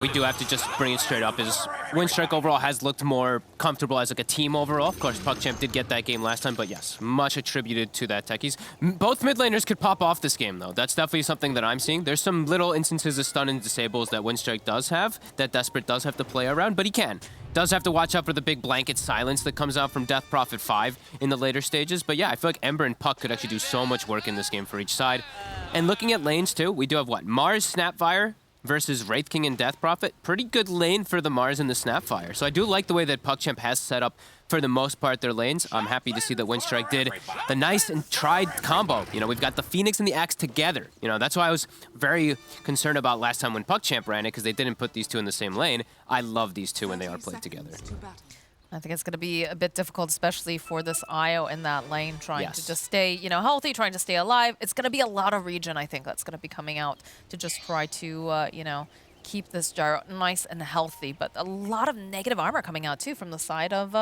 We do have to just bring it straight up. Is Winstrike overall has looked more comfortable as like a team overall. Of course, PuckChamp did get that game last time, but yes, much attributed to that techies. Both mid laners could pop off this game though. That's definitely something that I'm seeing. There's some little instances of stun and disables that Winstrike does have, that Desperate does have to play around, but he can. Does have to watch out for the big blanket silence that comes out from Death Prophet 5 in the later stages. But yeah, I feel like Ember and Puck could actually do so much work in this game for each side. And looking at lanes too, we do have what? Mars, Snapfire versus Wraith King and Death Prophet. Pretty good lane for the Mars and the Snapfire. So I do like the way that PuckChamp has set up, for the most part, their lanes. I'm happy to see that Winstrike did the nice and tried combo. You know, we've got the Phoenix and the Axe together. You know, that's why I was very concerned about last time when PuckChamp ran it, because they didn't put these two in the same lane. I love these two when they are played together. I think it's going to be a bit difficult, especially for this IO in that lane, trying to just stay, you know, healthy, trying to stay alive. It's going to be a lot of regen, I think, that's going to be coming out to just try to, you know, keep this gyro nice and healthy. But a lot of negative armor coming out, too, from the side of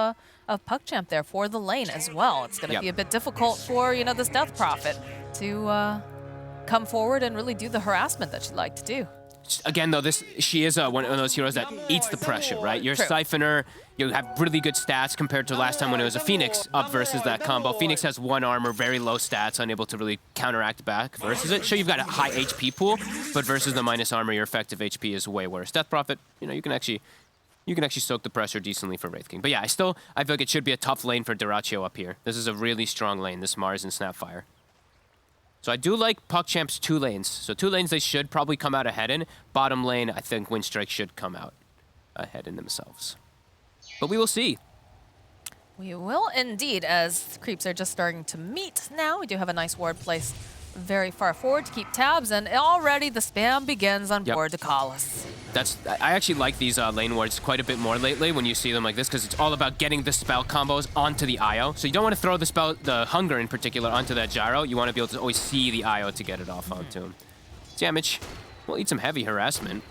PuckChamp there for the lane as well. It's going to be a bit difficult for, you know, this Death Prophet to come forward and really do the harassment that she'd like to do. Again, though, she is one of those heroes that eats the pressure, right? You're a Siphoner, you have really good stats compared to last time when it was a Phoenix up versus that combo. Phoenix has 1 armor, very low stats, unable to really counteract back versus it. Sure, you've got a high HP pool, but versus the minus armor, your effective HP is way worse. Death Prophet, you know, you can actually soak the pressure decently for Wraith King. But yeah, I feel like it should be a tough lane for Dyrachyo up here. This is a really strong lane, this Mars and Snapfire. So I do like PuckChamp's 2 lanes. So 2 lanes they should probably come out ahead in. Bottom lane, I think Winstrike should come out ahead in themselves. But we will see. We will indeed, as creeps are just starting to meet now. We do have a nice ward placed very far forward to keep tabs, and already the spam begins on board Dakalis. I actually like these lane wards quite a bit more lately when you see them like this, because it's all about getting the spell combos onto the IO. So you don't want to throw the Hunger in particular, onto that gyro. You want to be able to always see the IO to get it off onto him. Damage. We'll eat some heavy harassment.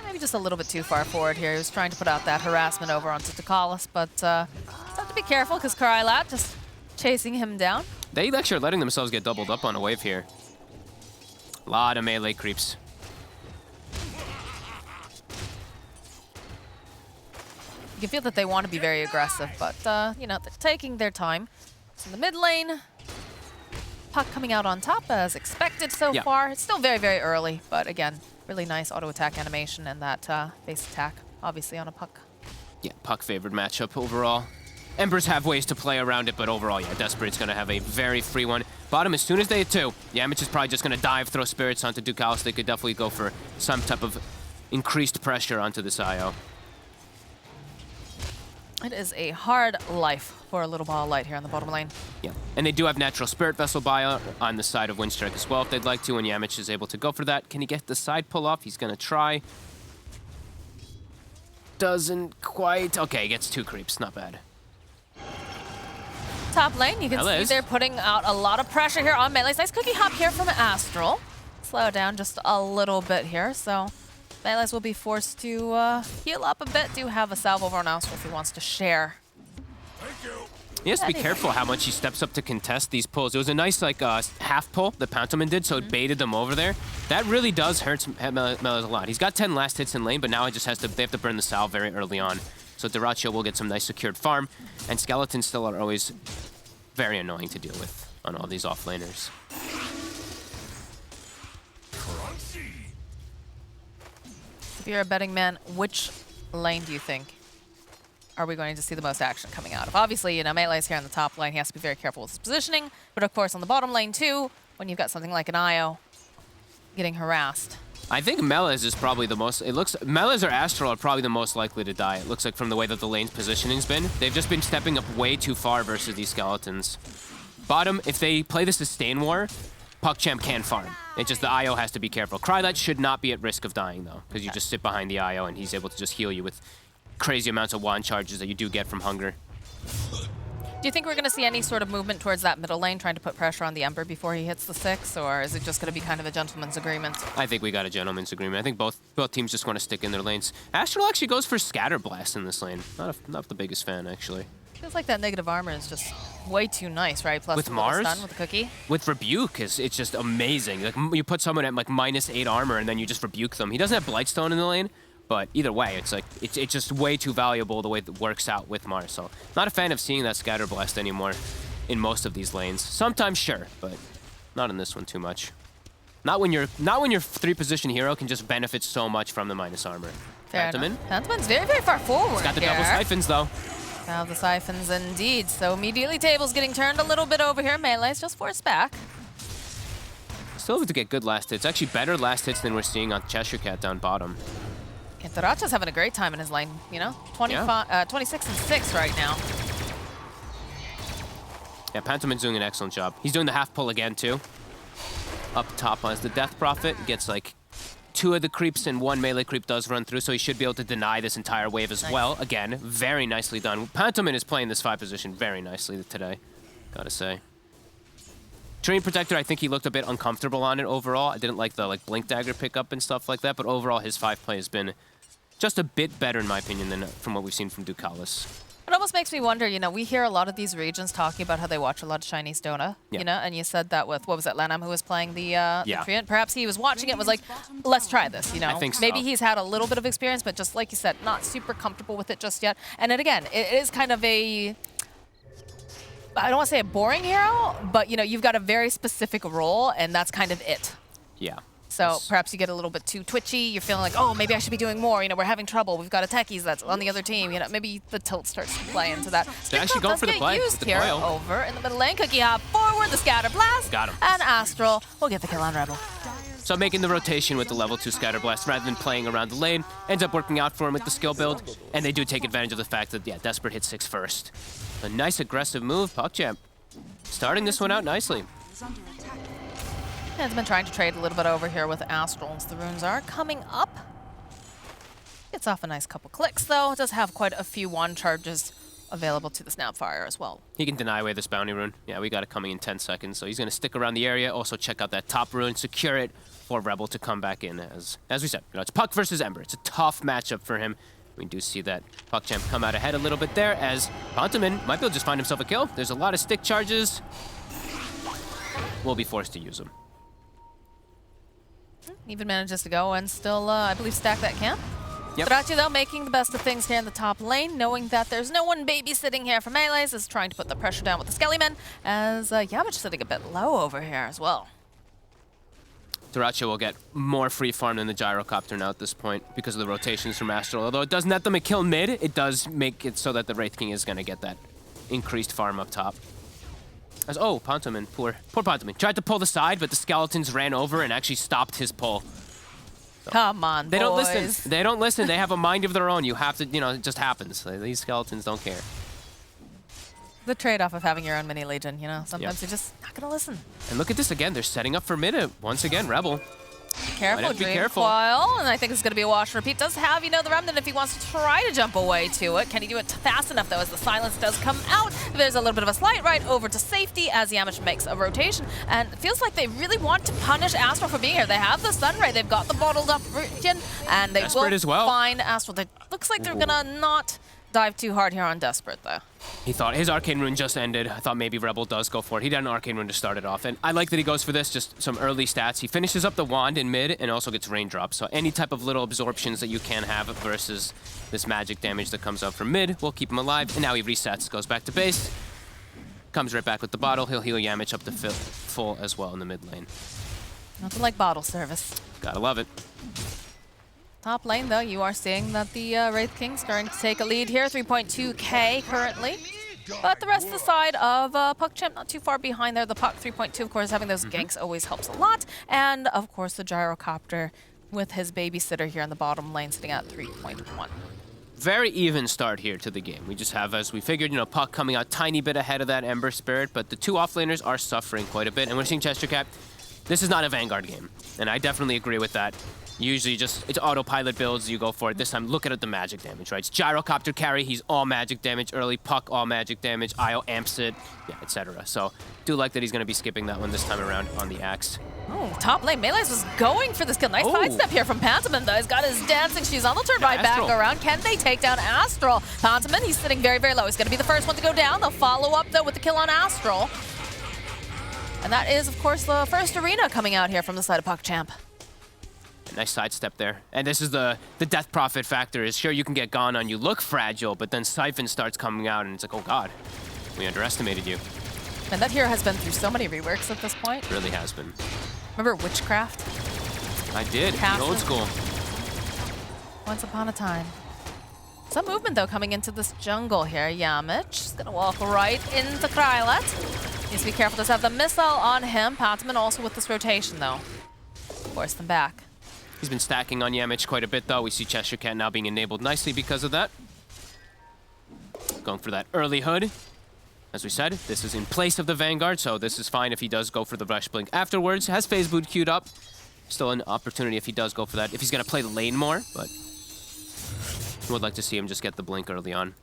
Maybe just a little bit too far forward here. He was trying to put out that harassment over onto Dakalis, but have to be careful because Karilat just chasing him down. They actually are letting themselves get doubled up on a wave here. A lot of melee creeps. You can feel that they want to be very aggressive, but, you know, they're taking their time. It's in the mid lane. Puck coming out on top as expected so far. It's still very, very early, but again, really nice auto attack animation and that base attack, obviously, on a Puck. Yeah, Puck favored matchup overall. Embers have ways to play around it, but overall, yeah, Desperate's going to have a very free one. Bottom, as soon as they hit 2, Yamich is probably just going to dive, throw spirits onto Dukalis. They could definitely go for some type of increased pressure onto this IO. It is a hard life for a little ball of light here on the bottom lane. Yeah, and they do have natural Spirit Vessel bio on the side of Winstrike as well if they'd like to, and Yamich is able to go for that. Can he get the side pull off? He's going to try. Doesn't quite. Okay, he gets 2 creeps. Not bad. Top lane, you can see they're putting out a lot of pressure here on Melee's. Nice cookie hop here from Astral. Slow down just a little bit here, so Melee's will be forced to heal up a bit. Do have a salve over on Astral if he wants to share. He has to be careful how much he steps up to contest these pulls. It was a nice like half pull that Pantoman did, so it baited them over there. That really does hurt Melee's a lot. He's got 10 last hits in lane, but now it just they have to burn the salve very early on. So Dyrachyo will get some nice secured farm, and skeletons still are always very annoying to deal with on all these offlaners. If you're a betting man, which lane do you think are we going to see the most action coming out of? Obviously, you know, Melee's here on the top lane. He has to be very careful with his positioning, but of course on the bottom lane too, when you've got something like an IO getting harassed. I think Melee's is probably the most, Melee's or Astral are probably the most likely to die. It looks like from the way that the lane's positioning's been. They've just been stepping up way too far versus these skeletons. Bottom, if they play the Sustain War, PuckChamp can farm. It's just the IO has to be careful. Krylat should not be at risk of dying though, because you just sit behind the IO and he's able to just heal you with crazy amounts of wand charges that you do get from Hunger. Do you think we're going to see any sort of movement towards that middle lane, trying to put pressure on the Ember before he hits the 6, or is it just going to be kind of a gentleman's agreement? I think we got a gentleman's agreement. I think both teams just want to stick in their lanes. Astral actually goes for Scatter Blast in this lane. Not the biggest fan, actually. Feels like that negative armor is just way too nice, right? Plus with Mars, stun with the cookie. With Rebuke, it's just amazing. Like you put someone at like -8 armor and then you just rebuke them. He doesn't have Blightstone in the lane, But either way, it's like it's just way too valuable the way it works out with Mars. So not a fan of seeing that Scatter Blast anymore in most of these lanes. Sometimes sure, but not in this one too much. Not when your 3-position hero can just benefit so much from the minus armor. Phantomin. Phantomin's very, very far forward. He's got the here. double siphons though. Now the siphons indeed. So immediately tables getting turned a little bit over here. Melee's just forced back. Still able to get good last hits. Actually better last hits than we're seeing on Cheshire Cat down bottom. And Taracha's having a great time in his lane, you know? 26 and 6 right now. Yeah, Phantomin's doing an excellent job. He's doing the half pull again too. Up top as the Death Prophet gets like 2 of the creeps and 1 melee creep does run through, so he should be able to deny this entire wave as well. Again, very nicely done. Phantomin is playing this 5 position very nicely today, gotta say. Treant Protector, I think he looked a bit uncomfortable on it overall. I didn't like the Blink Dagger pickup and stuff like that, but overall his 5 play has been just a bit better in my opinion than from what we've seen from Ducalis. It almost makes me wonder, you know, we hear a lot of these regions talking about how they watch a lot of Chinese Dota, you know, and you said that with, what was it, Lanam who was playing the Treant? Perhaps he was watching it and was like, let's try this, you know. I think so. Maybe he's had a little bit of experience, but just like you said, not super comfortable with it just yet. And then again, it is kind of a, I don't want to say a boring hero, but, you know, you've got a very specific role, and that's kind of it. Yeah. So perhaps you get a little bit too twitchy. You're feeling like, oh, maybe I should be doing more. You know, we're having trouble. We've got a techies that's on the other team. You know, maybe the tilt starts to play into that. They're actually going for the play. Used here coil. over in the middle lane. Cookie hop forward, the Scatter Blast. Got him. And Astral will get the kill on Rebel. So making the rotation with the level 2 Scatter Blast rather than playing around the lane ends up working out for him with the skill build. And they do take advantage of the fact that, yeah, Desperate hit 6 first. A nice aggressive move, PuckChamp. Starting this one out nicely. Has been trying to trade a little bit over here with Astral as the runes are coming up. Gets off a nice couple clicks though. It does have quite a few wand charges available to the Snapfire as well. He can deny away this bounty rune. Yeah, we got it coming in 10 seconds. So he's going to stick around the area, also check out that top rune, secure it for Rebel to come back in. As we said, you know, it's Puck versus Ember. It's a tough matchup for him. We do see that PuckChamp come out ahead a little bit there as Phantomin might be able to just find himself a kill. There's a lot of stick charges. We'll be forced to use them. Even manages to go and still, I believe, stack that camp. Yep. Tarachi, though, making the best of things here in the top lane, knowing that there's no one babysitting here for melees, is trying to put the pressure down with the Skellymen, as Yamich sitting a bit low over here as well. Tarachi will get more free farm than the Gyrocopter now at this point because of the rotations from Astral. Although it does net them a kill mid, it does make it so that the Wraith King is going to get that increased farm up top. As, oh, Phantomin, poor Phantomin. Tried to pull the side, but the skeletons ran over and actually stopped his pull. So come on, they boys. don't listen. They don't listen. They have a mind of their own. You have to, you know, it just happens. These skeletons don't care. The trade-off of having your own mini legion, you know, sometimes you're just not gonna listen. And look at this again. They're setting up for mid once again. Rebel. Careful, be careful. Coil, and I think it's going to be a wash repeat. Does have, you know, the Remnant if he wants to try to jump away to it. Can he do it fast enough, though, as the silence does come out? There's a little bit of a slight right over to safety as Yamich makes a rotation, and it feels like they really want to punish Astral for being here. They have the Sunray, they've got the bottled up region, and they Desperate will as well. find Astral. It looks like they're going to not dive too hard here on Desperate, though. He thought his Arcane Rune just ended. I thought maybe Rebel does go for it. He did an Arcane Rune to start it off, and I like that he goes for this, just some early stats. He finishes up the wand in mid and also gets Raindrop, so any type of little absorptions that you can have versus this magic damage that comes out from mid will keep him alive, and now he resets, goes back to base, comes right back with the bottle. He'll heal Yamich up to full as well in the mid lane. Nothing like bottle service. Gotta love it. Top lane, though, you are seeing that the Wraith King starting to take a lead here, 3.2k currently. But the rest of the side of PuckChamp not too far behind there. The Puck 3.2, of course, having those ganks always helps a lot. And, of course, the Gyrocopter with his babysitter here in the bottom lane sitting at 3.1. Very even start here to the game. We just have, as we figured, you know, Puck coming out tiny bit ahead of that Ember Spirit, but the two offlaners are suffering quite a bit. And we're seeing Chester Cat. This is not a Vanguard game, and I definitely agree with that. Usually just, it's autopilot builds, you go for it. This time, look at the magic damage, right? It's Gyrocopter carry, he's all magic damage early, Puck all magic damage, IO amps it, yeah, etc. So, do like that he's going to be skipping that one this time around on the Axe. Oh, top lane, Melee's was going for this kill. Nice sidestep here from Phantomin, though. He's got his dancing shoes on. They'll turn right back around. Can they take down Astral? Phantomin, he's sitting very, very low. He's going to be the first one to go down. They'll follow up, though, with the kill on Astral. And that is, of course, the first arena coming out here from the side of PuckChamp. Nice sidestep there. And this is the death profit factor is sure you can get gone on, you look fragile, but then Siphon starts coming out and it's like, oh god, we underestimated you. And that hero has been through so many reworks at this point. Really has been. Remember Witchcraft? I did, the old school. Once upon a time. Some movement though coming into this jungle here. Yamich is gonna walk right into Krylet. Needs to be careful, does have the missile on him. Patman also with this rotation though. Force them back. He's been stacking on Yamich quite a bit, though. We see Cheshire Cat now being enabled nicely because of that. Going for that early hood. As we said, this is in place of the Vanguard, so this is fine if he does go for the Rush Blink afterwards. Has Phase Boot queued up. Still an opportunity if he does go for that, if he's going to play the lane more, but would like to see him just get the Blink early on.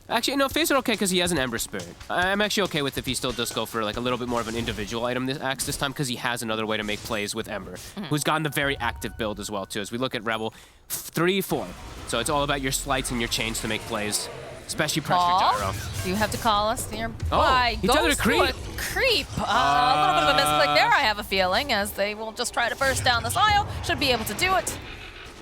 Actually, no, Phase are okay because he has an Ember Spirit. I'm actually okay with if he still does go for like a little bit more of an individual item this Axe this time because he has another way to make plays with Ember, who's gotten the very active build as well too. As we look at Rebel, 3-4. So it's all about your slights and your chains to make plays, especially pressure gyro. You have to call us near. Oh, he tethered a creep. A little bit of a misclick there, I have a feeling, as they will just try to burst down this IO. Should be able to do it.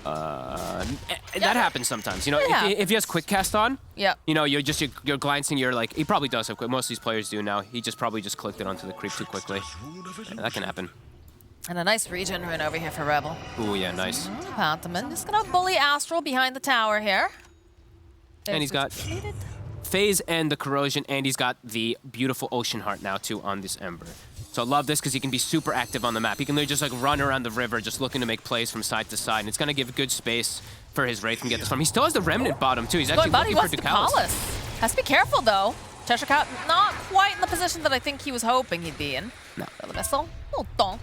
That happens sometimes. You know, if he has quick cast on, you know, you're glancing, you're like, he probably does have quick. Most of these players do now. He probably just clicked it onto the creep too quickly. Yeah, that can happen. And a nice regen run over here for Rebel. Ooh, yeah, nice. Pantheman just gonna bully Astral behind the tower here. And he's got Phase and the Corrosion, and he's got the beautiful Ocean Heart now too on this Ember. So I love this because he can be super active on the map. He can literally just like run around the river just looking to make plays from side to side. And it's going to give good space for his Wraith to get this from. He still has the Remnant bottom too. He's actually looking for Ducalis. Has to be careful though. Cheshire Cat not quite in the position that I think he was hoping he'd be in. No. For the missile. Little donk.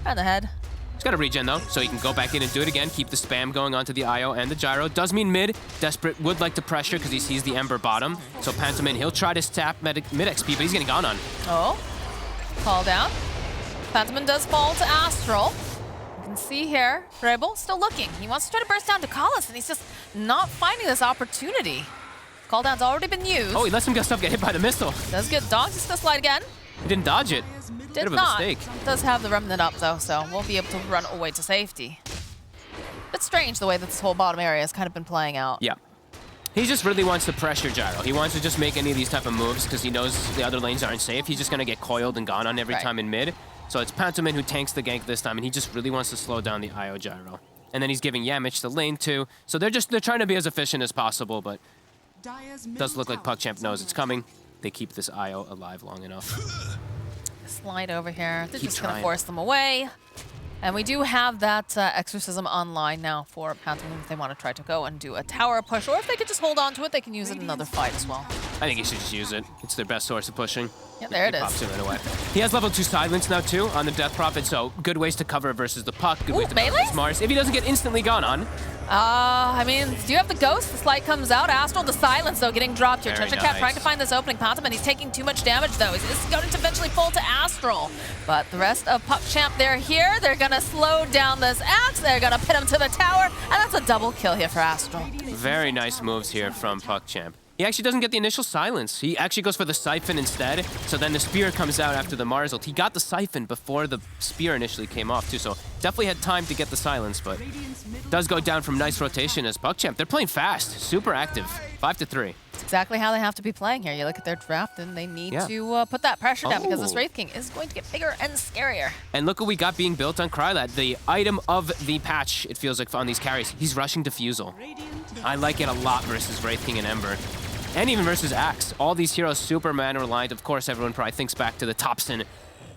And the head. He's got a regen though, so he can go back in and do it again. Keep the spam going onto the IO and the gyro. Does mean mid. Desperate would like to pressure because he sees the Ember bottom. So Pantomin, he'll try to tap mid XP, but he's getting gone on. Oh. Call down. Pantomin does fall to Astral. You can see here, Rebel still looking. He wants to try to burst down to Ducalis, and he's just not finding this opportunity. Call down's already been used. Oh, he lets himself get hit by the missile. Does get dogs. He's gonna slide again. He didn't dodge it. Did Bit of a not. mistake. Does have the remnant up though, so we'll be able to run away to safety. It's strange the way that this whole bottom area has kind of been playing out. Yeah. He just really wants to pressure gyro. He wants to just make any of these type of moves because he knows the other lanes aren't safe. He's just going to get coiled and gone on every time in mid. So it's Pantomin who tanks the gank this time, and he just really wants to slow down the IO gyro. And then he's giving Yamich the lane too. So they're trying to be as efficient as possible, but it does look like PuckChamp knows it's coming. They keep this IO alive long enough. Slide over here. They're just going to force them away. And we do have that Exorcism online now for Pantheon if they want to try to go and do a tower push. Or if they could just hold on to it, they can use it in another fight as well. I think he should just use it. It's their best source of pushing. Yeah, there it is. Pops him right away. He has level 2 silence now too on the Death Prophet, so good ways to cover versus the Puck. Good ways to cover versus Mars. If he doesn't get instantly gone on. I mean, do you have the Ghost? The Slight comes out. Astral, the Silence, though, getting dropped here. Cheshire Cat trying to find this opening. Pantomin, he's taking too much damage, though. He's going to eventually fall to Astral. But the rest of PuckChamp, they're here. They're going to slow down this Axe. They're going to pin him to the tower. And that's a double kill here for Astral. Very nice moves here from PuckChamp. He actually doesn't get the initial silence. He actually goes for the Siphon instead. So then the Spear comes out after the Mars ult. He got the Siphon before the Spear initially came off too. So definitely had time to get the silence, but does go down from nice rotation as PuckChamp. They're playing fast, super active, 5-3. That's exactly how they have to be playing here. You look at their draft and they need to put that pressure down because this Wraith King is going to get bigger and scarier. And look what we got being built on Krylat. The item of the patch, it feels like, on these carries. He's rushing Diffusal. I like it a lot versus Wraith King and Ember. And even versus Axe. All these heroes super mana reliant. Of course, everyone probably thinks back to the Thompson,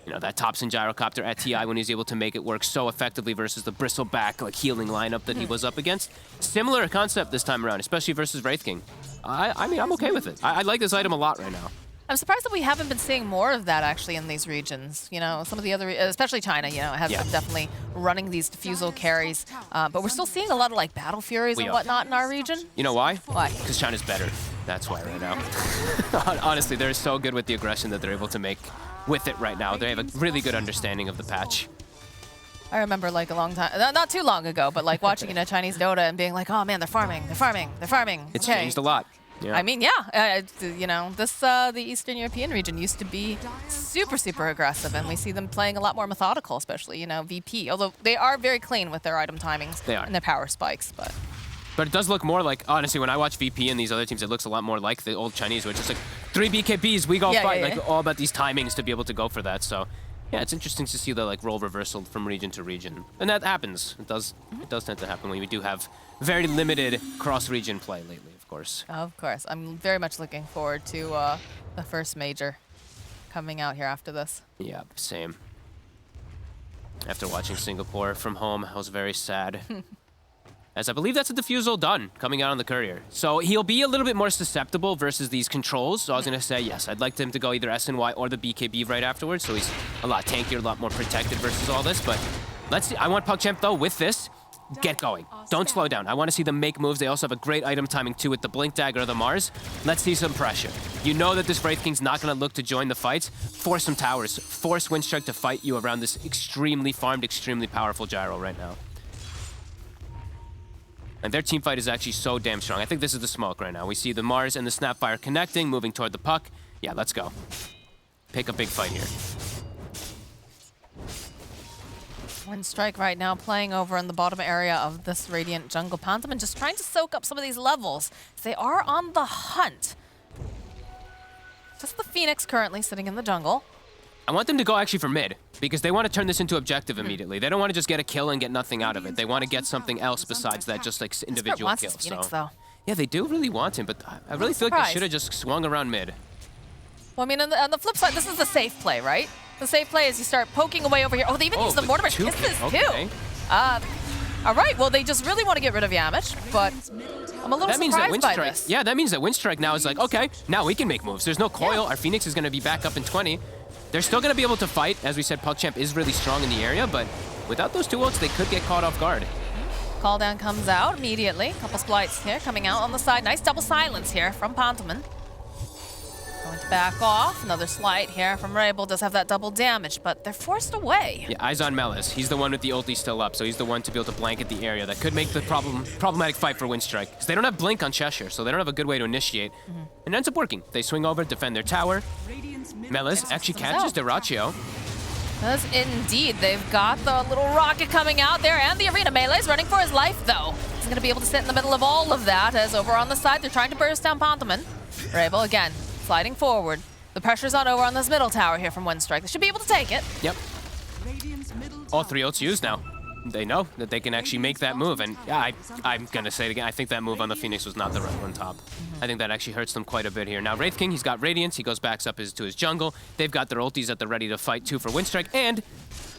you know, that Thompson gyrocopter at TI when he's able to make it work so effectively versus the bristleback, like, healing lineup that he was up against. Similar concept this time around, especially versus Wraith King. I mean, I'm okay with it. I like this item a lot right now. I'm surprised that we haven't been seeing more of that actually in these regions. You know, some of the other, especially China, you know, has been definitely running these Diffusal carries. But we're still seeing a lot of like Battle Furies and whatnot in our region. You know why? Why? Because China's better. That's why right now. Honestly, they're so good with the aggression that they're able to make with it right now. They have a really good understanding of the patch. I remember like a long time, not too long ago, but like watching a Chinese Dota and being like, oh man, they're farming, they're farming, they're farming. It's changed a lot. Yeah. I mean, yeah, you know, this the Eastern European region used to be super, super aggressive, and we see them playing a lot more methodical, especially, you know, VP. Although they are very clean with their item timings and their power spikes, but it does look more like, honestly, when I watch VP and these other teams, it looks a lot more like the old Chinese, which is like 3 BKBs, we go fight, like all about these timings to be able to go for that. So yeah, it's interesting to see the like role reversal from region to region, and that happens. It does tend to happen when we do have very limited cross-region play lately, of course. Of course, I'm very much looking forward to the first major coming out here after this. Yeah, same. After watching Singapore from home, I was very sad. As I believe that's a defusal done coming out on the courier. So he'll be a little bit more susceptible versus these controls. So I was going to say, yes, I'd like him to go either SNY or the BKB right afterwards. So he's a lot tankier, a lot more protected versus all this. But let's see. I want PuckChamp, though, with this, get going. Don't slow down. I want to see them make moves. They also have a great item timing, too, with the Blink Dagger or the Mars. Let's see some pressure. You know that this Wraith King's not going to look to join the fights. Force some towers. Force Winstrike to fight you around this extremely farmed, extremely powerful gyro right now. And their team fight is actually so damn strong. I think this is the smoke right now. We see the Mars and the Snapfire connecting, moving toward the puck. Yeah, let's go. Pick a big fight here. Winstrike right now playing over in the bottom area of this Radiant jungle. Pantomime just trying to soak up some of these levels. They are on the hunt. Just the Phoenix currently sitting in the jungle. I want them to go actually for mid, because they want to turn this into objective immediately. They don't want to just get a kill and get nothing out of it. They want to get something else besides that, just like individual kills. Phoenix, though. Yeah, they do really want him, but I really feel like they should have just swung around mid. Well, I mean, on the flip side, this is the safe play, right? The safe play is you start poking away over here. Oh, they even use the Mortimer Kisses, too. All right, well, they just really want to get rid of Yamich, but I'm a little surprised by this. Yeah, that means that Winstrike now is like, okay, now we can make moves. There's no coil. Our Phoenix is going to be back up in 20. They're still going to be able to fight. As we said, PuckChamp is really strong in the area, but without those two ults, they could get caught off guard. Call down comes out immediately. Couple splites here coming out on the side. Nice double silence here from Pantomime. Going to back off. Another slight here from Rabel. Does have that double damage, but they're forced away. Yeah, eyes on Melis. He's the one with the ulti still up, so he's the one to be able to blanket the area. That could make the problematic fight for Winstrike, because they don't have Blink on Cheshire, so they don't have a good way to initiate. And it ends up working. They swing over, defend their tower. Melis actually catches Dyrachyo. Does indeed. They've got the little rocket coming out there, and the arena melee's running for his life, though. He's going to be able to sit in the middle of all of that, as over on the side, they're trying to burst down Pantomime. Rabel, again, sliding forward. The pressure's on over on this middle tower here from Winstrike. They should be able to take it. Yep. All 3 ults used now. They know that they can actually make that move, and yeah, I'm going to say it again, I think that move on the Phoenix was not the right one top. I think that actually hurts them quite a bit here. Now, Wraith King, he's got Radiance, he goes back up to his jungle. They've got their ultis at the ready to fight too for Winstrike, and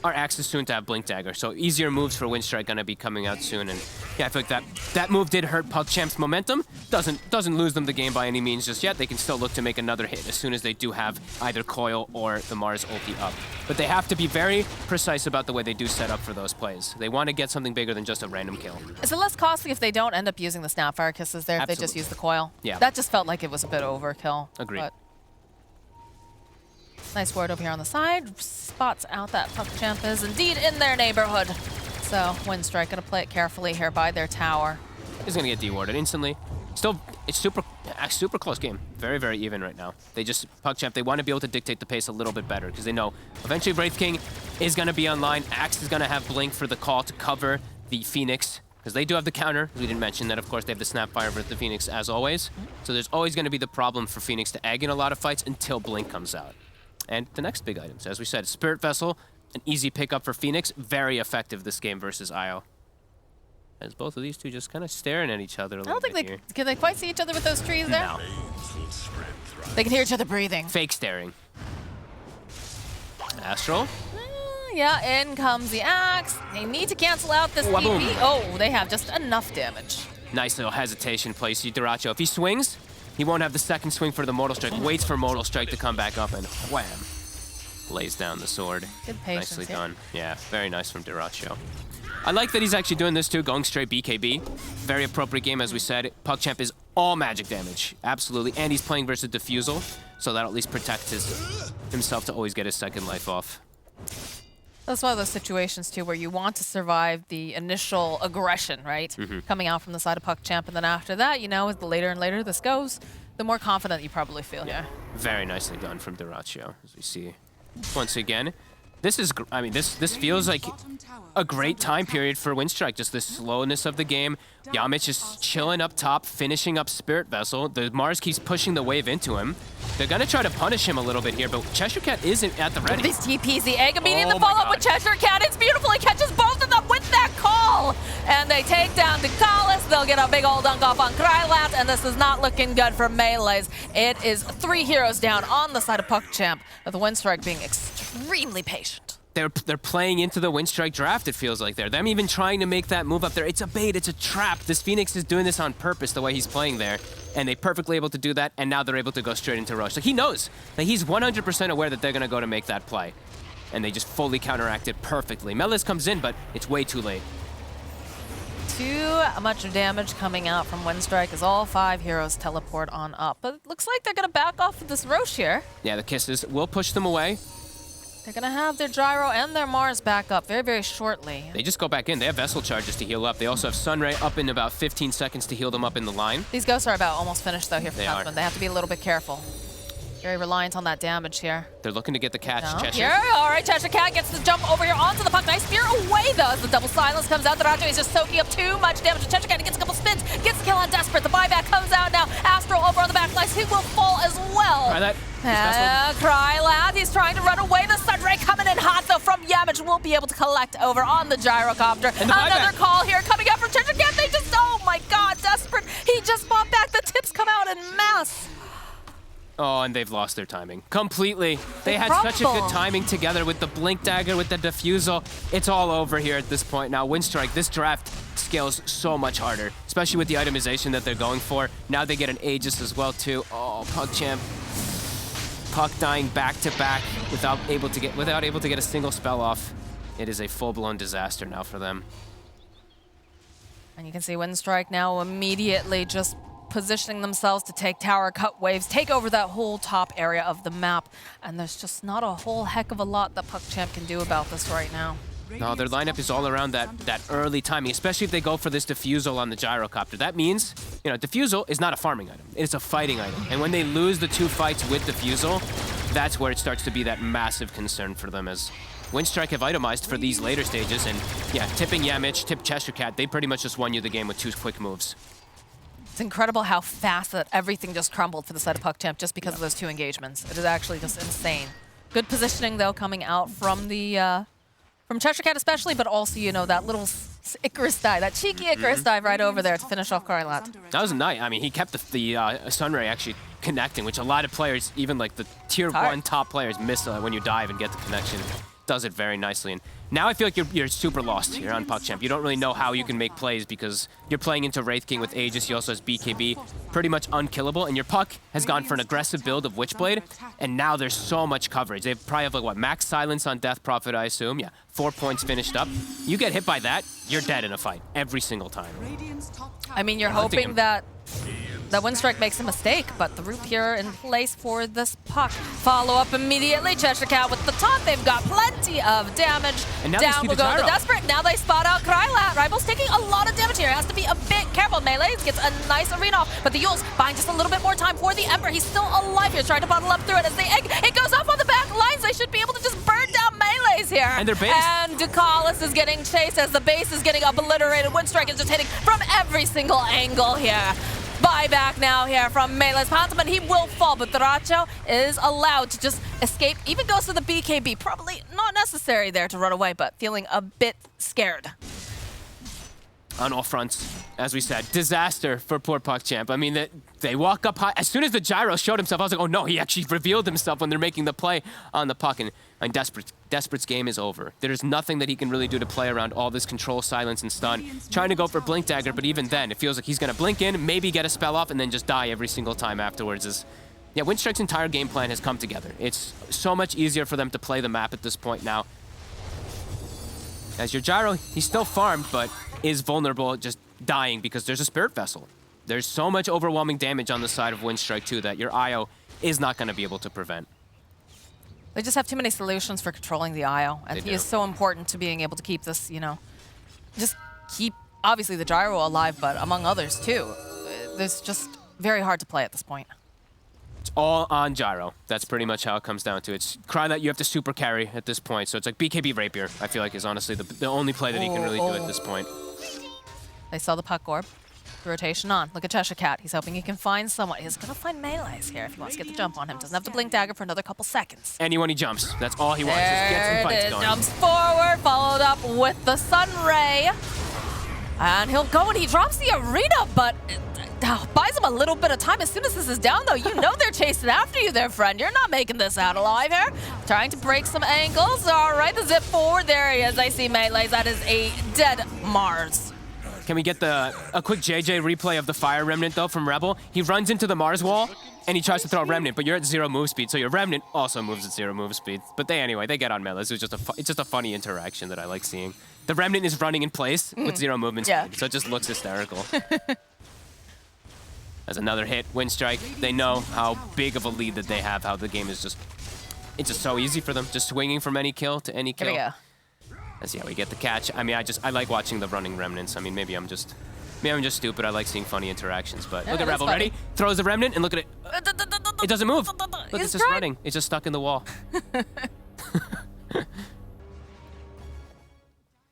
our Axe is soon to have Blink Dagger, so easier moves for Winstrike going to be coming out soon, and yeah, I feel like that move did hurt PuckChamp's momentum. Doesn't lose them the game by any means just yet. They can still look to make another hit as soon as they do have either Coil or the Mars ulti up. But they have to be very precise about the way they do set up for those plays. They want to get something bigger than just a random kill. Is it less costly if they don't end up using the Snapfire Kisses there, if they just use the Coil? Yeah. That just felt like it was a bit overkill. Agreed. But nice word over here on the side. Spots out that PuckChamp is indeed in their neighborhood. So Winstrike going to play it carefully here by their tower. He's going to get dewarded instantly. Still, it's super close game. Very, very even right now. They just, PuckChamp, they want to be able to dictate the pace a little bit better because they know eventually Wraith King is going to be online. Axe is going to have Blink for the call to cover the Phoenix because they do have the counter. We didn't mention that, of course, they have the Snapfire with the Phoenix as always. So there's always going to be the problem for Phoenix to egg in a lot of fights until Blink comes out. And the next big items, as we said, Spirit Vessel, an easy pickup for Phoenix. Very effective this game versus IO. As both of these two just kind of staring at each other a little bit here. Can they quite see each other with those trees there? No. They can hear each other breathing. Fake staring. Astral. Yeah, in comes the Axe. They need to cancel out this TP. Oh, they have just enough damage. Nice little hesitation play. See Dyrachyo. If he swings, he won't have the second swing for the Mortal Strike. Waits for Mortal Strike to come back up and wham. Lays down the sword. Good patience. Nicely done. Yeah, very nice from Dyrachyo. I like that he's actually doing this too, going straight BKB. Very appropriate game, as we said. PuckChamp is all magic damage, absolutely. And he's playing versus Diffusal, so that'll at least protect himself to always get his second life off. That's one of those situations, too, where you want to survive the initial aggression, right? Coming out from the side of PuckChamp, and then after that, you know, as the later and later this goes, the more confident you probably feel here. Very nicely done from Dyrachyo, as we see. once again. This is, I mean, this feels like a great time period for Winstrike. Just the slowness of the game. Yamich is chilling up top, finishing up Spirit Vessel. The Mars keeps pushing the wave into him. They're gonna try to punish him a little bit here, but Cheshire Cat isn't at the ready. These TPs, the egg immediately follow up with Cheshire Cat. It's beautiful. He catches both of them with that call. And they take down Ducalis. They'll get a big old dunk off on Krylat, and this is not looking good for Melees. It is 3 heroes down on the side of PuckChamp, with Winstrike being extremely patient. They're playing into the Winstrike draft, it feels like. Them even trying to make that move up there. It's a bait, it's a trap. This Phoenix is doing this on purpose, the way he's playing there. And they're perfectly able to do that, and now they're able to go straight into Roche. Like, he knows that he's 100% aware that they're going to go to make that play. And they just fully counteract it perfectly. Melees comes in, but it's way too late. Too much damage coming out from Winstrike as all 5 heroes teleport on up. But it looks like they're going to back off of this Roche here. Yeah, the Kisses will push them away. They're going to have their Gyro and their Mars back up very, very shortly. They just go back in. They have Vessel Charges to heal up. They also have Sunray up in about 15 seconds to heal them up in the line. These Ghosts are about almost finished, though, here for Husband. They have to be a little bit careful. Very reliant on that damage here. They're looking to get the catch. No. Cheshire. Here, all right, Cheshire Cat gets the jump over here onto the puck. Nice spear away, though, as the double silence comes out. Dota2 is just soaking up too much damage. Cheshire Cat gets a couple spins, gets the kill on Desperate. The buyback comes out now. Astro over on the back line. He will fall as well. Krylat, he's trying to run away. The Sunray coming in hot, though, from Yamich. Will be able to collect over on the Gyrocopter. Another call here coming up from Cheshire Cat. They just, oh my God, Desperate. He just fought back. The tips come out in mass. Oh, and they've lost their timing completely. They had such a good timing together with the Blink Dagger, with the Diffusal. It's all over here at this point now. Winstrike, this draft scales so much harder, especially with the itemization that they're going for. Now they get an Aegis as well, too. Oh, PuckChamp. Puck dying back to back without able to get a single spell off. It is a full-blown disaster now for them. And you can see Winstrike now immediately just positioning themselves to take tower cut waves, take over that whole top area of the map, and there's just not a whole heck of a lot that PuckChamp can do about this right now. No, their lineup is all around that early timing, especially if they go for this Diffusal on the Gyrocopter. That means, you know, Diffusal is not a farming item. It's a fighting item. And when they lose the 2 fights with Diffusal, that's where it starts to be that massive concern for them, as Winstrike have itemized for these later stages. And yeah, tipping Yamich, tip Cheshire Cat, they pretty much just won you the game with 2 quick moves. It's incredible how fast that everything just crumbled for the side of PuckChamp just because of those 2 engagements. It is actually just insane. Good positioning, though, coming out from the from Cheshire Cat especially, but also, you know, that little Icarus dive, that cheeky Icarus dive right over there to finish off Krylat. That was nice. I mean, he kept the Sunray actually connecting, which a lot of players, even like the tier 1 top players, miss when you dive and get the connection. Does it very nicely. And now I feel like you're super lost here on PuckChamp. You don't really know how you can make plays because you're playing into Wraith King with Aegis. He also has BKB, pretty much unkillable. And your Puck has gone for an aggressive build of Witchblade, and now there's so much coverage. They probably have like, what, max silence on Death Prophet, I assume. Yeah, 4 points finished up. You get hit by that, you're dead in a fight every single time. I mean, you're hoping that Winstrike makes a mistake, but the root here in place for this puck. Follow up immediately. Cheshire Cat with the taunt. They've got plenty of damage. And now down will go the Desperate. Now they spot out Krylat. Rival's taking a lot of damage here. Has to be a bit careful. Melees gets a nice arena off, but the Yules buying just a little bit more time for the Emperor. He's still alive here, trying to bottle up through it as the egg. It goes off on the back lines. They should be able to just burn down Melees here. And their base. And Ducalis is getting chased as the base is getting obliterated. Winstrike is just hitting from every single angle here. Buyback now here from Melees. Pantaman, he will fall, but Dota2 is allowed to just escape. Even goes to the BKB. Probably not necessary there to run away, but feeling a bit scared. On all fronts, as we said, disaster for poor PuckChamp. I mean, they walk up high. As soon as the Gyro showed himself, I was like, oh no, he actually revealed himself when they're making the play on the puck. And Desperate's game is over. There's nothing that he can really do to play around all this control, silence, and stun. Trying to go for Blink Dagger, but even then, it feels like he's going to blink in, maybe get a spell off, and then just die every single time afterwards. Yeah, Winstrike's entire game plan has come together. It's so much easier for them to play the map at this point now. As your Gyro, he's still farmed, but is vulnerable, just dying because there's a Spirit Vessel. There's so much overwhelming damage on the side of Winstrike, too, that your IO is not going to be able to prevent. They just have too many solutions for controlling the IO, and he is so important to being able to keep this, you know, just keep, obviously, the Gyro alive, but among others, too. It's just very hard to play at this point. It's all on Gyro. That's pretty much how it comes down to. It's Krylet, you have to super carry at this point. So it's like BKB Rapier, I feel like, is honestly the only play that he can really do at this point. They saw the puck orb. The rotation on. Look at Cheshire Cat. He's hoping he can find someone. He's going to find Melees here if he wants to get the jump on him. Doesn't have to blink dagger for another couple seconds. Anyone he jumps. That's all he wants. Just get some fights going. Jumps forward, followed up with the Sun Ray. And he'll go and he drops the arena, but buys him a little bit of time. As soon as this is down, though, you know they're chasing after you there, friend. You're not making this out alive here. Trying to break some angles. All right, the zip forward. There he is. I see Melees. That is a dead Mars. Can we get a quick JJ replay of the Fire Remnant, though, from Rebel? He runs into the Mars wall, and he tries to throw a Remnant, but you're at 0 move speed, so your Remnant also moves at 0 move speed. But they get on Melees. It's just a funny interaction that I like seeing. The Remnant is running in place with 0 movement speed, so it just looks hysterical. As another hit, Winstrike, they know how big of a lead that they have, how the game is it's just so easy for them, just swinging from any kill to any kill. Here we go. As we get the catch. I mean, I like watching the running Remnants. I mean, maybe I'm just stupid. I like seeing funny interactions, but look at Rebel, ready? Throws the Remnant, and look at it. It doesn't move. Look, it's just running. It's just stuck in the wall.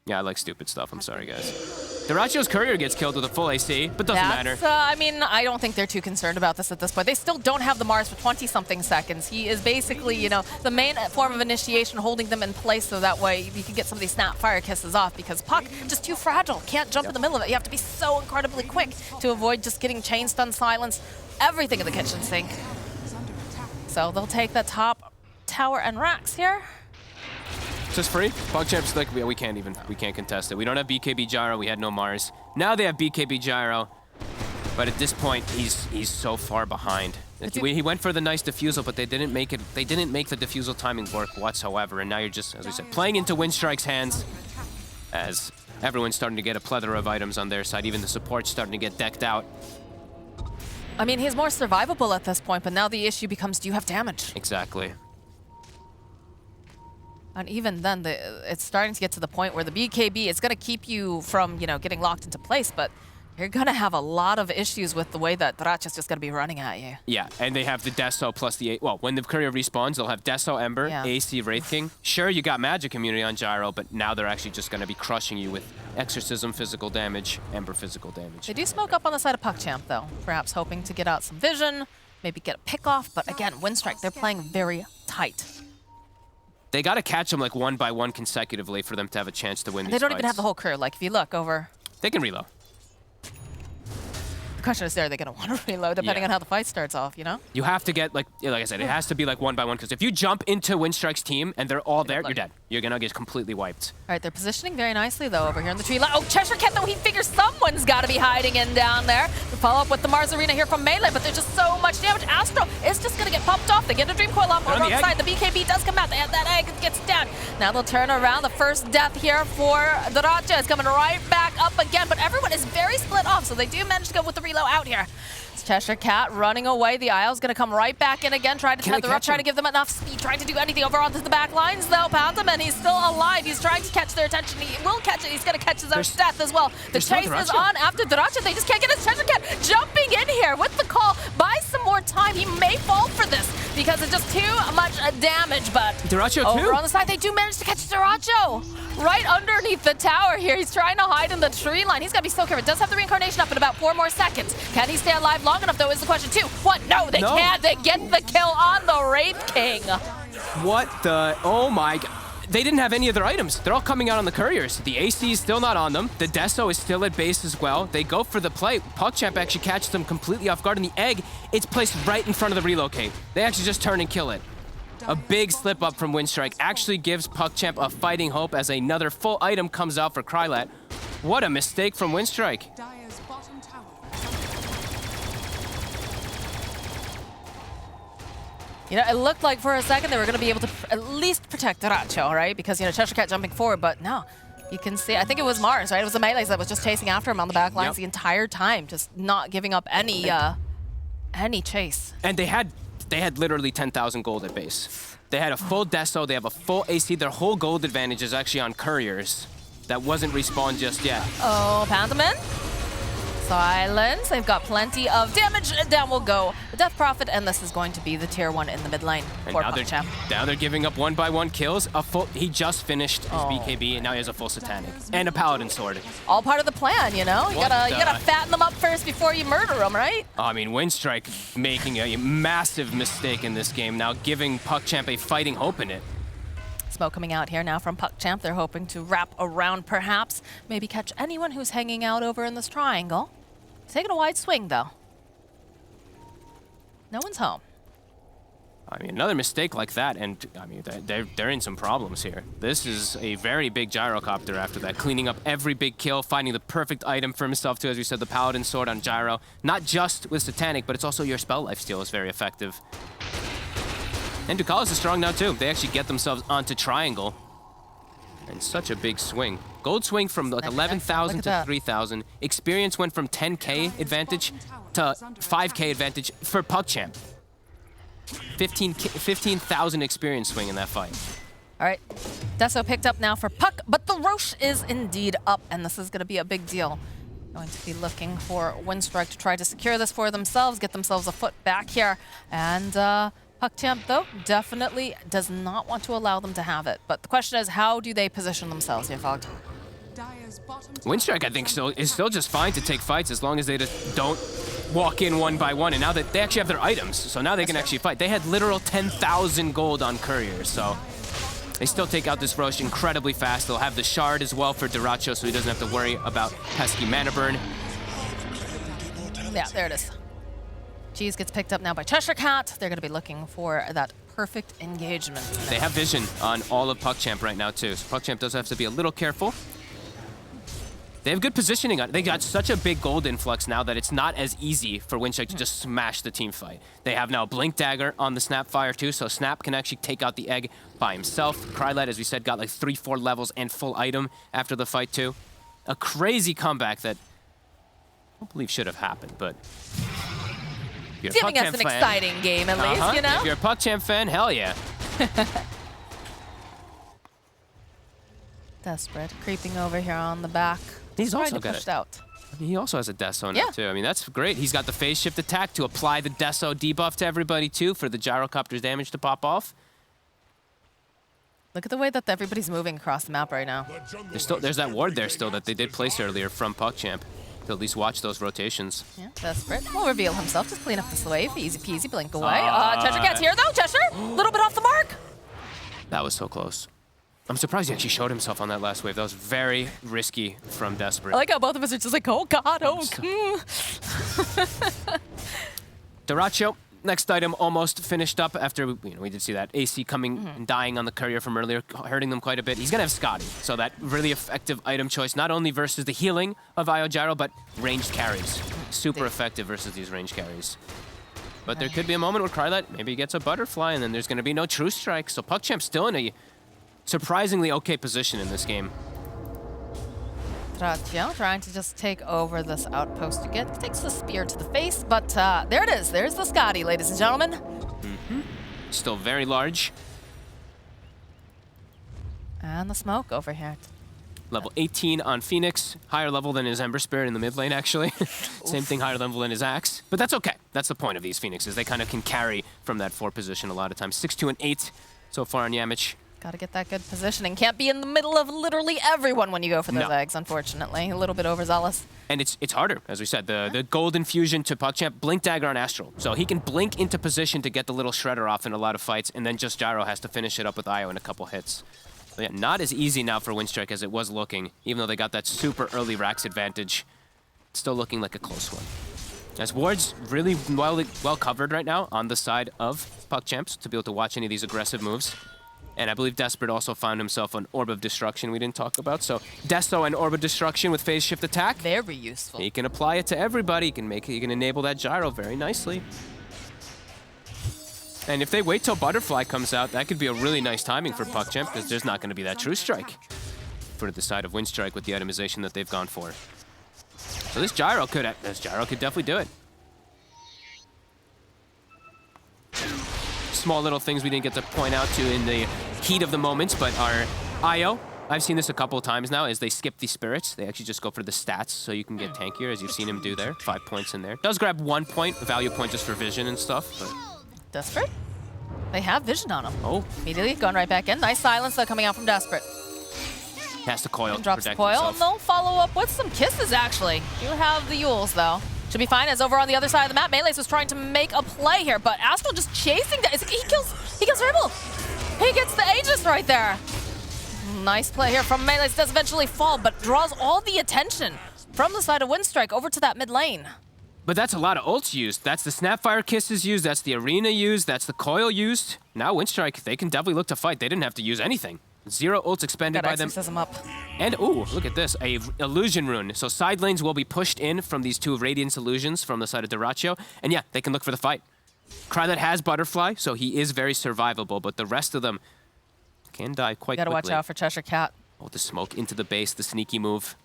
Yeah, I like stupid stuff. I'm sorry, guys. Dyrachio's courier gets killed with a full AC, but doesn't matter. I mean, I don't think they're too concerned about this at this point. They still don't have the Mars for 20-something seconds. He is basically, you know, the main form of initiation, holding them in place so that way you can get some of these snap fire kisses off, because Puck, just too fragile. Can't jump in the middle of it. You have to be so incredibly quick to avoid just getting chain stun, silence, everything in the kitchen sink. So they'll take the top tower and racks here. Just free. PuckChamp's like, we can't contest it. We don't have BKB Gyro. We had no Mars. Now they have BKB Gyro, but at this point he's so far behind. He went for the nice defusal, but they didn't make it. They didn't make the defusal timing work whatsoever. And now you're just, as we said, playing into Winstrike's hands, as everyone's starting to get a plethora of items on their side. Even the support's starting to get decked out. I mean, he's more survivable at this point, but now the issue becomes, do you have damage? Exactly. And even then, it's starting to get to the point where the BKB is going to keep you from, you know, getting locked into place, but you're going to have a lot of issues with the way that Dyrachio's just going to be running at you. Yeah, and they have the Deso plus the... Well, when the courier respawns, they'll have Deso, Ember, AC, Wraith King. Sure, you got Magic Immunity on Gyro, but now they're actually just going to be crushing you with Exorcism physical damage, Ember physical damage. They do smoke up on the side of PuckChamp, though, perhaps hoping to get out some vision, maybe get a pick off, but again, Winstrike, they're playing very tight. They got to catch them like 1 by 1 consecutively for them to have a chance to win these They don't fights. even have the whole crew. Like, if you look over... They can reload. The question is, are they going to want to reload, depending on how the fight starts off, you know? You have to get, like I said, it has to be like 1 by 1, because if you jump into Winstrike's team and they're all there, you're dead. You're going to get completely wiped. All right, they're positioning very nicely, though, over here in the tree line. Oh, Cheshire Cat, though, he figures someone's got to be hiding in down there. We follow up with the Mars Arena here from Melee, but there's just so much damage. Astro is just going to get popped off. They get a Dream Coil off on the wrong side. The BKB does come out. They have that egg, it gets down. Now they'll turn around. The first death here for Dyrachio is coming right back up again, but everyone is very split off, so they do manage to go with the reload out here. It's Cheshire Cat running away. The Isle's going to come right back in again, trying to tether up, trying to give them enough speed, trying to do anything over onto the back lines, though. Pandaman, he's still alive. He's trying to catch their attention. He will catch it. He's going to catch his own death as well. The chase is on after Dyrachio. They just can't get his Cheshire Cat jumping in here with the call. Buy some more time. He may fall for this because it's just too much damage, but Dyrachio over on the side, they do manage to catch Dyrachio right underneath the tower here. He's trying to hide in the tree line. He's got to be so careful. Does have the reincarnation up in about 4 more seconds. Can he stay alive long enough, though, is the question. 2, 1. No, they can't. They get the kill on the Wraith King. What the... Oh, my God. They didn't have any of their items. They're all coming out on the couriers. The AC is still not on them. The Deso is still at base as well. They go for the play. PuckChamp actually catches them completely off guard, and the egg, it's placed right in front of the relocate. They actually just turn and kill it. A big slip up from Winstrike actually gives PuckChamp a fighting hope as another full item comes out for Krylet. What a mistake from Winstrike. You know, it looked like for a second they were going to be able to at least protect Dyrachio, right? Because, you know, Cheshire Cat jumping forward, but no. You can see, I think it was Mars, right? It was the Melees that was just chasing after him on the back lines the entire time, just not giving up any chase. And they had literally 10,000 gold at base. They had a full Deso, they have a full AC. Their whole gold advantage is actually on couriers. That wasn't respawned just yet. Oh, Pandaman Silence. They've got plenty of damage. Down will go the Death Prophet, and this is going to be the tier 1 in the mid lane for PuckChamp. Now they're giving up 1-by-1 kills. He just finished his BKB, and now he has a full Satanic and a Paladin Sword. All part of the plan, you know? You gotta fatten them up first before you murder them, right? I mean, Winstrike making a massive mistake in this game, now giving PuckChamp a fighting hope in it. Smoke coming out here now from PuckChamp. They're hoping to wrap around, perhaps. Maybe catch anyone who's hanging out over in this triangle. Taking a wide swing, though. No one's home. I mean, another mistake like that, and I mean, they're in some problems here. This is a very big gyrocopter after that, cleaning up every big kill, finding the perfect item for himself too, as we said, the Paladin Sword on Gyro. Not just with Satanic, but it's also your spell lifesteal is very effective. And Ducalis is strong now too. They actually get themselves onto Triangle. And such a big swing. Gold swing from like 11,000 to 3,000. Experience went from 10k advantage to 5k advantage for PuckChamp. 15,000 experience swing in that fight. All right, Deso picked up now for Puck, but the Roche is indeed up, and this is going to be a big deal. Going to be looking for Winstrike to try to secure this for themselves, get themselves a foot back here, and PuckChamp, though, definitely does not want to allow them to have it. But the question is, how do they position themselves here, Fog? Winstrike, I think, is still just fine to take fights as long as they just don't walk in 1-by-1. And now that they actually have their items, so now they can actually fight. They had literal 10,000 gold on Courier, so they still take out this Roche incredibly fast. They'll have the Shard as well for Dota2, so he doesn't have to worry about pesky mana burn. Yeah, there it is. Cheese gets picked up now by Cheshire Cat. They're going to be looking for that perfect engagement. They have vision on all of PuckChamp right now, too. So PuckChamp does have to be a little careful. They have good positioning on it. They got such a big gold influx now that it's not as easy for Winstrike to just smash the team fight. They have now Blink Dagger on the Snapfire too, so Snap can actually take out the egg by himself. Krylet, as we said, got like 3-4 levels and full item after the fight too. A crazy comeback that I don't believe should have happened, but giving us an exciting game at least, you know? If you're a PuckChamp fan, hell yeah. Desperate, creeping over here on the back. He's also got pushed out. He also has a Deso now too. I mean, that's great. He's got the phase shift attack to apply the Deso debuff to everybody too for the gyrocopter's damage to pop off. Look at the way that everybody's moving across the map right now. There's that ward there still that they did place earlier from PuckChamp to at least watch those rotations. Yeah, Desperate will reveal himself. Just clean up the slave. Easy peasy, blink away. Cheshire Cat's here though. Cheshire, a little bit off the mark. That was so close. I'm surprised he actually showed himself on that last wave. That was very risky from Desperate. I like how both of us are just like, oh God, oh. Dota2, next item almost finished up after, we did see that AC coming and dying on the Courier from earlier, hurting them quite a bit. He's gonna have Scotty, so that really effective item choice, not only versus the healing of Io Gyro, but ranged carries. Super effective versus these ranged carries. But there could be a moment where Krylet maybe gets a butterfly, and then there's gonna be no true strike. So PuckChamp's still in a surprisingly okay position in this game. Dota2 trying to just take over this outpost again. Takes the spear to the face, but there it is. There's the Scotty, ladies and gentlemen. Still very large. And the smoke over here. Level 18 on Phoenix. Higher level than his Ember Spirit in the mid lane, actually. Same thing, higher level than his Axe. But that's okay. That's the point of these Phoenixes. They kind of can carry from that 4 position a lot of times. 6, 2, and 8 so far on Yamich. Got to get that good positioning. Can't be in the middle of literally everyone when you go for those eggs, unfortunately. A little bit overzealous. And it's harder, as we said. The gold infusion to PuckChamp, Blink Dagger on Astral. So he can blink into position to get the little shredder off in a lot of fights, and then just Gyro has to finish it up with Io in a couple hits. So yeah, not as easy now for Winstrike as it was looking, even though they got that super early Rax advantage. Still looking like a close one. As Ward's really well covered right now on the side of PuckChamp to be able to watch any of these aggressive moves. And I believe Desperate also found himself an Orb of Destruction we didn't talk about. So Deso and Orb of Destruction with phase shift attack. Very useful. He can apply it to everybody. He can enable that Gyro very nicely. And if they wait till Butterfly comes out, that could be a really nice timing for PuckChamp because there's not going to be that true strike for the side of Winstrike with the itemization that they've gone for. So this Gyro could definitely do it. Small little things we didn't get to point out to in the heat of the moments, but our Io I've seen this a couple of times now, is they skip the spirits. They actually just go for the stats, so you can get tankier, as you've seen him do there. 5 points in there. Does grab 1 point, a value point just for vision and stuff, but... Desperate? They have vision on him. Oh. Immediately going right back in. Nice silence, though, coming out from Desperate. Has to coil to Drops the protect coil, himself. and they'll follow up with some kisses, actually. You have the Yules, though. Should be fine, as over on the other side of the map, Melee's was trying to make a play here, but Astral just chasing that. He kills Ribble. He gets the Aegis right there. Nice play here from Melee's. Does eventually fall, but draws all the attention from the side of Winstrike over to that mid lane. But that's a lot of ults used. That's the Snapfire kisses used, that's the arena used, that's the coil used. Now Winstrike, they can definitely look to fight. They didn't have to use anything. 0 ults expended by them. Exorcism up. And, ooh, look at this, a illusion rune. So side lanes will be pushed in from these 2 Radiance illusions from the side of Dota2. And yeah, they can look for the fight. Krylet has Butterfly, so he is very survivable, but the rest of them can die quite quickly. Gotta watch out for Cheshire Cat. Oh, the smoke into the base, the sneaky move.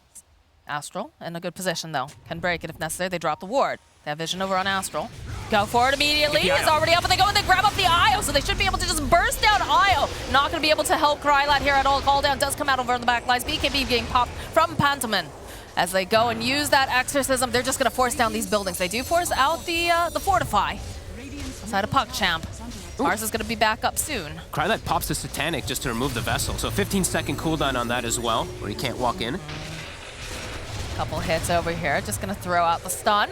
Astral in a good position, though. Can break it if necessary. They drop the ward. They have vision over on Astral. Go for it immediately. He's already up, and they go and they grab up the Io, so they should be able to just burst down Io. Not going to be able to help Krylat here at all. Call down does come out over on the back lines. BKB getting popped from Pantomin. As they go and use that exorcism, they're just going to force down these buildings. They do force out the Fortify. Side of PuckChamp. Ours is going to be back up soon. Krylet pops the Satanic just to remove the Vessel, so 15-second cooldown on that as well, where he can't walk in. Couple hits over here. Just going to throw out the stun.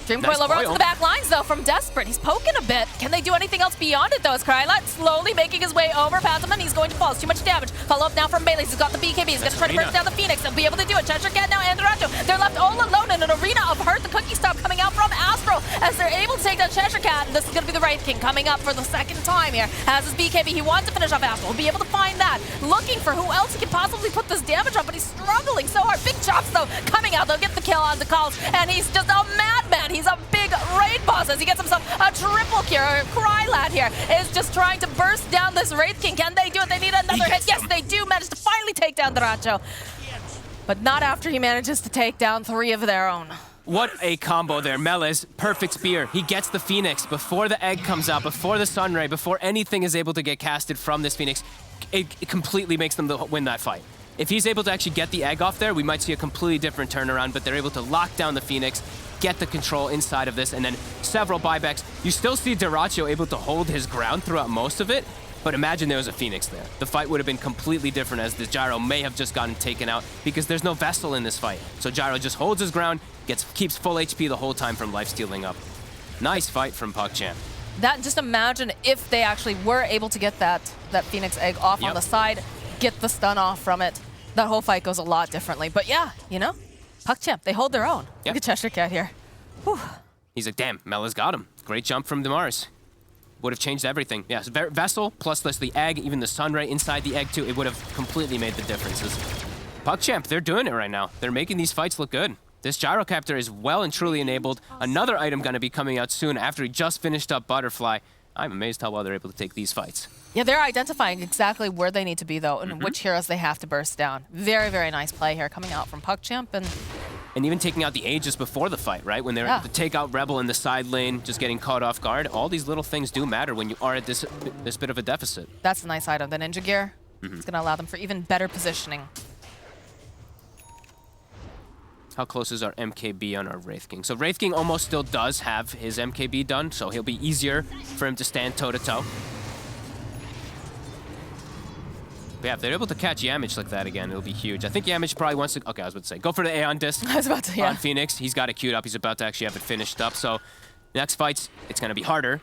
Dream Nice Coil over coil. onto the back lines, though, from Desperate. He's poking a bit. Can they do anything else beyond it, though? Is Krylat slowly making his way over Pantomin? He's going to fall. It's too much damage. Follow up now from Bailey. He's got the BKB. He's going to try to burst down the Phoenix. They'll be able to do it. Cheshire Cat now and Dota2. They're left all alone in an arena of hurt. The cookie stop coming out from Astral as they're able to take down Cheshire Cat. And this is going to be the Wraith King coming up for the second time here. Has his BKB. He wants to finish off Astral. He'll be able to find that. Looking for who else he can possibly put this damage on, but he's struggling so hard. Big chops, though, coming out. They'll get the kill on the calls. And he's just a madman. He's a big raid boss as he gets himself a triple cure. Krylat here is just trying to burst down this Wraith King. Can they do it? They need another hit. Yes, they do manage to finally take down Dota2. But not after he manages to take down 3 of their own. What a combo there. Melee's perfect spear. He gets the Phoenix before the egg comes out, before the Sunray, before anything is able to get casted from this Phoenix. It completely makes them win that fight. If he's able to actually get the egg off there, we might see a completely different turnaround, but they're able to lock down the Phoenix, get the control inside of this, and then several buybacks. You still see Duracho able to hold his ground throughout most of it, but imagine there was a Phoenix there. The fight would have been completely different, as the Gyro may have just gotten taken out because there's no Vessel in this fight. So Gyro just holds his ground, keeps full HP the whole time from lifestealing up. Nice fight from PuckChamp. That, just imagine if they actually were able to get that Phoenix egg off on the side, get the stun off from it. That whole fight goes a lot differently. But yeah, you know, PuckChamp, they hold their own. Yep. Look at Cheshire Cat here. Whew. He's like, damn, Mela's got him. Great jump from Demars. Would have changed everything. Yeah, so Vessel, plus the egg, even the Sunray inside the egg too, it would have completely made the differences. PuckChamp, they're doing it right now. They're making these fights look good. This Gyrocopter is well and truly enabled. Another item going to be coming out soon after he just finished up Butterfly. I'm amazed how well they're able to take these fights. Yeah, they're identifying exactly where they need to be, though, and which heroes they have to burst down. Very, very nice play here coming out from PuckChamp. And even taking out the Aegis before the fight, right? When they're able to take out Rebel in the side lane, just getting caught off guard. All these little things do matter when you are at this bit of a deficit. That's a nice item. The Ninja Gear, it's going to allow them for even better positioning. How close is our MKB on our Wraith King? So Wraith King almost still does have his MKB done, so he'll be easier for him to stand toe-to-toe. But yeah, if they're able to catch Yamage like that again, it'll be huge. I think Yamage probably wants to... Okay, I was about to say, go for the Aeon Disc. I was about to, on Phoenix. He's got it queued up. He's about to actually have it finished up. So next fights, it's going to be harder,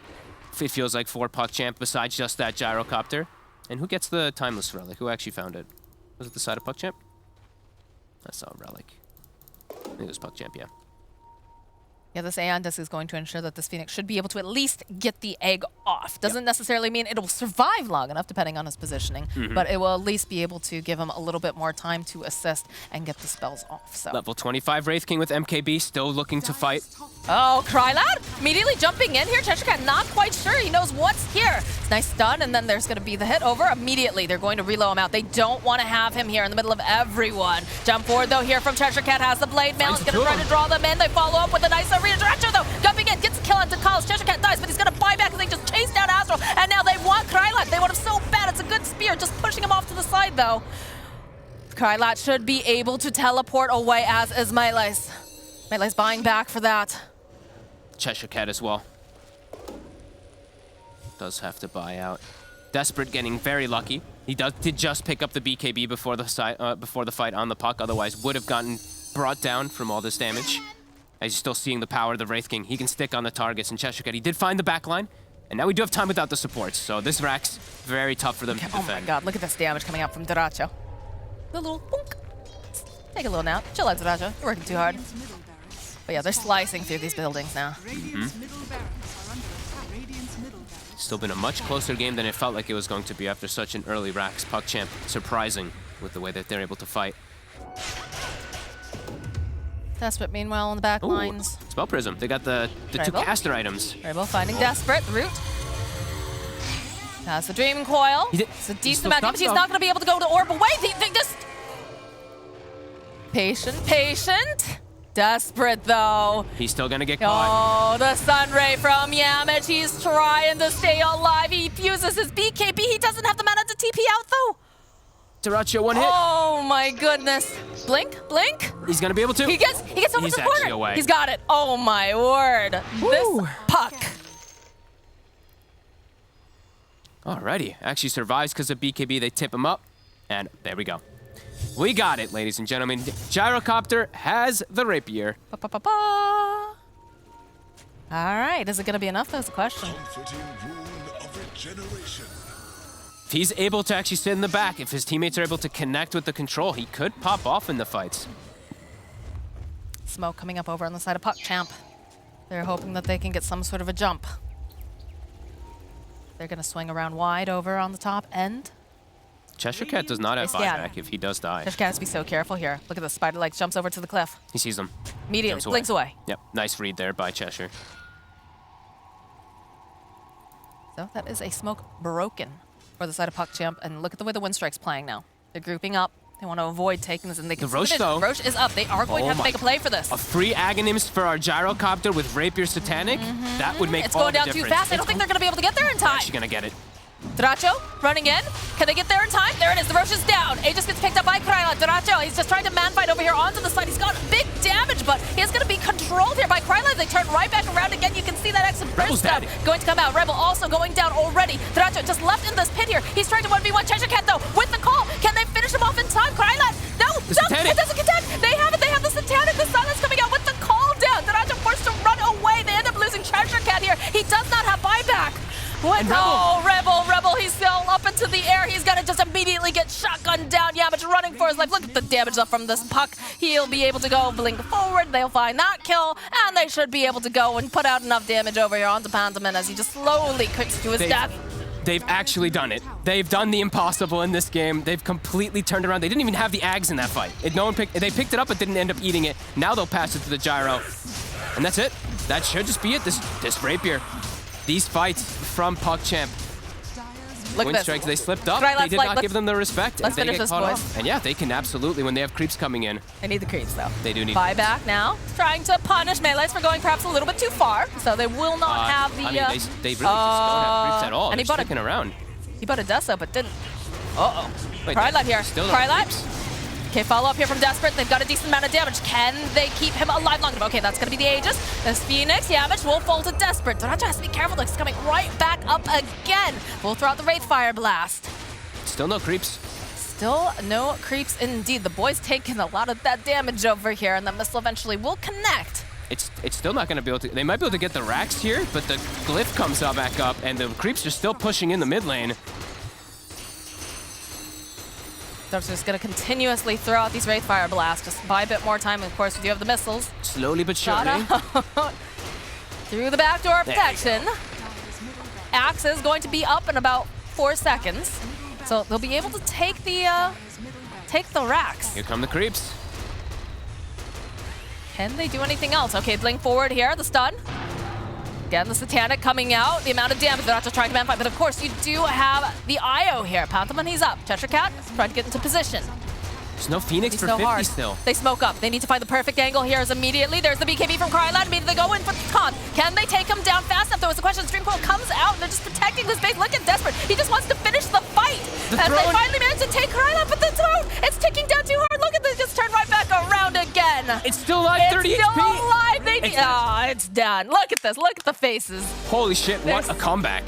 it feels like, for PuckChamp, besides just that Gyrocopter. And who gets the Timeless Relic? Who actually found it? Was it the side of PuckChamp? That's not a Relic. I think it was PuckChamp, yeah. Yeah, this Aeon Disc is going to ensure that this Phoenix should be able to at least get the egg off. Doesn't necessarily mean it will survive long enough, depending on his positioning, but it will at least be able to give him a little bit more time to assist and get the spells off. So Level 25 Wraith King with MKB, still looking to fight. Oh, Krylat immediately jumping in here. Cheshire Cat not quite sure. He knows what's here. It's nice stun, and then there's going to be the hit over. Immediately, they're going to reload him out. They don't want to have him here in the middle of everyone. Jump forward, though, here from Cheshire Cat. Has the Blade Mail. He's going to try to draw them in. They follow up with a nice arena director, though. Jumping in, gets a kill onto Calls. Cheshire Cat dies, but he's going to buy back as they just chase down Astral. And now they want Krylat. They want him so bad. It's a good spear, just pushing him off to the side though. Krylat should be able to teleport away, as is Melee's. Melee's buying back for that. Cheshire Cat as well. Does have to buy out. Desperate getting very lucky. He did just pick up the BKB before the fight on the puck, otherwise would have gotten brought down from all this damage. As you're still seeing the power of the Wraith King, he can stick on the targets, and Cheshire Cat, he did find the backline, and now we do have time without the supports, so this Rax, very tough for them to defend. Oh my god, look at this damage coming out from Dota2. The little boonk. Take a little nap. Chill out, Dota2. You're working too hard. But yeah, they're slicing through these buildings now. Still been a much closer game than it felt like it was going to be after such an early Rax. PuckChamp surprising with the way that they're able to fight. Desperate, meanwhile, on the back lines. Spell Prism. They got the two caster items. Rainbow finding Desperate. The root. Has the Dream Coil. It's a decent amount of damage. He's not going to be able to go to Orb away. They just... Patient. Desperate, though. He's still going to get caught. Oh, the Sunray from Yamich. He's trying to stay alive. He fuses his BKB. He doesn't have the mana to TP out, though. Dota2 one hit. Oh, my goodness. Blink. He's going to be able to. He gets over to the corner. Away. He's got it. Oh, my word. Woo. This puck. Alrighty. Actually survives because of BKB. They tip him up. And there we go. We got it, ladies and gentlemen. Gyrocopter has the rapier. All right, is it going to be enough? That's the question. If he's able to actually sit in the back, if his teammates are able to connect with the control, he could pop off in the fights. Smoke coming up over on the side of PuckChamp. They're hoping that they can get some sort of a jump. They're going to swing around wide over on the top end. Cheshire Cat does not have buyback if he does die. Cheshire Cat has to be so careful here. Look at the spider legs, jumps over to the cliff. He sees them. Immediately, blinks away. Yep, nice read there by Cheshire. So that is a smoke broken for the side of PuckChamp. And look at the way the Winstrike's playing now. They're grouping up. They want to avoid taking this, and they can. The Roche, though. Roche is up. They are going to have to make a play for this. A free Aghanims for our Gyrocopter with Rapier Satanic? That would make all the difference. It's going down too fast. I don't think they're going to be able to get there in time. She's going to get it. Dota2 running in. Can they get there in time? There it is. The Roche is down. Aegis gets picked up by Krylat. Dota2, he's just trying to man fight over here onto the side. He's got big damage, but he is going to be controlled here by Krylat. They turn right back around again. You can see that X and Burst going to come out. Rebel also going down already. Dota2 just left in this pit here. He's trying to 1v1 Cheshire Cat, though, with the call. Can they finish him off in time? Krylat, no, it doesn't connect. They have it. They have the Satanic. The silence coming out with the call down. Dota2 forced to run away. They end up losing Cheshire Cat here. He does not have buyback. What? Oh, Rebel, he's still up into the air. He's gonna just immediately get shotgunned down. Yamich running for his life. Look at the damage up from this puck. He'll be able to go blink forward. They'll find that kill, and they should be able to go and put out enough damage over here onto Pantomin as he just slowly creeps to his death. They've actually done it. They've done the impossible in this game. They've completely turned around. They didn't even have the Ags in that fight. They picked it up but didn't end up eating it. Now they'll pass it to the Gyro. And that's it. That should just be it. This Rapier. These fights from PuckChamp. Look at Winstrike, they slipped up. They did not give them the respect. Let's finish this, boys. And yeah, they can absolutely, when they have creeps coming in. They need the creeps, though. They do need buyback now. Trying to punish Melees for going perhaps a little bit too far. So they will not have the... I mean, they really just don't have creeps at all. And they're sticking around. He bought a Deso, but didn't. Uh-oh. Wait, Krylat here. Krylat. Okay, follow up here from Desperate. They've got a decent amount of damage. Can they keep him alive long enough? Okay, that's going to be the Aegis. This Phoenix, Yamich will fall to Desperate. Dota2 has to be careful. It's coming right back up again. We'll throw out the Wraith Fire Blast. Still no creeps. Still no creeps indeed. The boys taking a lot of that damage over here, and the missile eventually will connect. It's still not going to be able to... They might be able to get the Rax here, but the Glyph comes out back up, and the creeps are still pushing in the mid lane. They're just going to continuously throw out these Wraith Fire Blasts. Just buy a bit more time. Of course, we do have the missiles. Slowly but surely. Through the backdoor protection. Axe is going to be up in about 4 seconds. So they'll be able to take the Rax. Here come the creeps. Can they do anything else? Okay, blink forward here, the stun. Again, the Satanic coming out, the amount of damage. They're not just trying to man fight, but of course you do have the IO here. Pantomin, he's up. Cheshire Cat trying to get into position. There's no Phoenix for 50 still. They smoke up. They need to find the perfect angle here as immediately. There's the BKB from Krylat. Immediately they go in for the taunt. Can they take him down fast enough? Though, was the question. Stream Coil comes out and they're just protecting this base. Look at Desperate. He just wants to finish the fight. As they finally manage managed to take Kryla, but the throne, it's ticking down too hard. Look at this, just turn right back around again. It's still alive, 30 It's still HP. alive. It's done. Look at this. Look at the faces. Holy shit, what a comeback.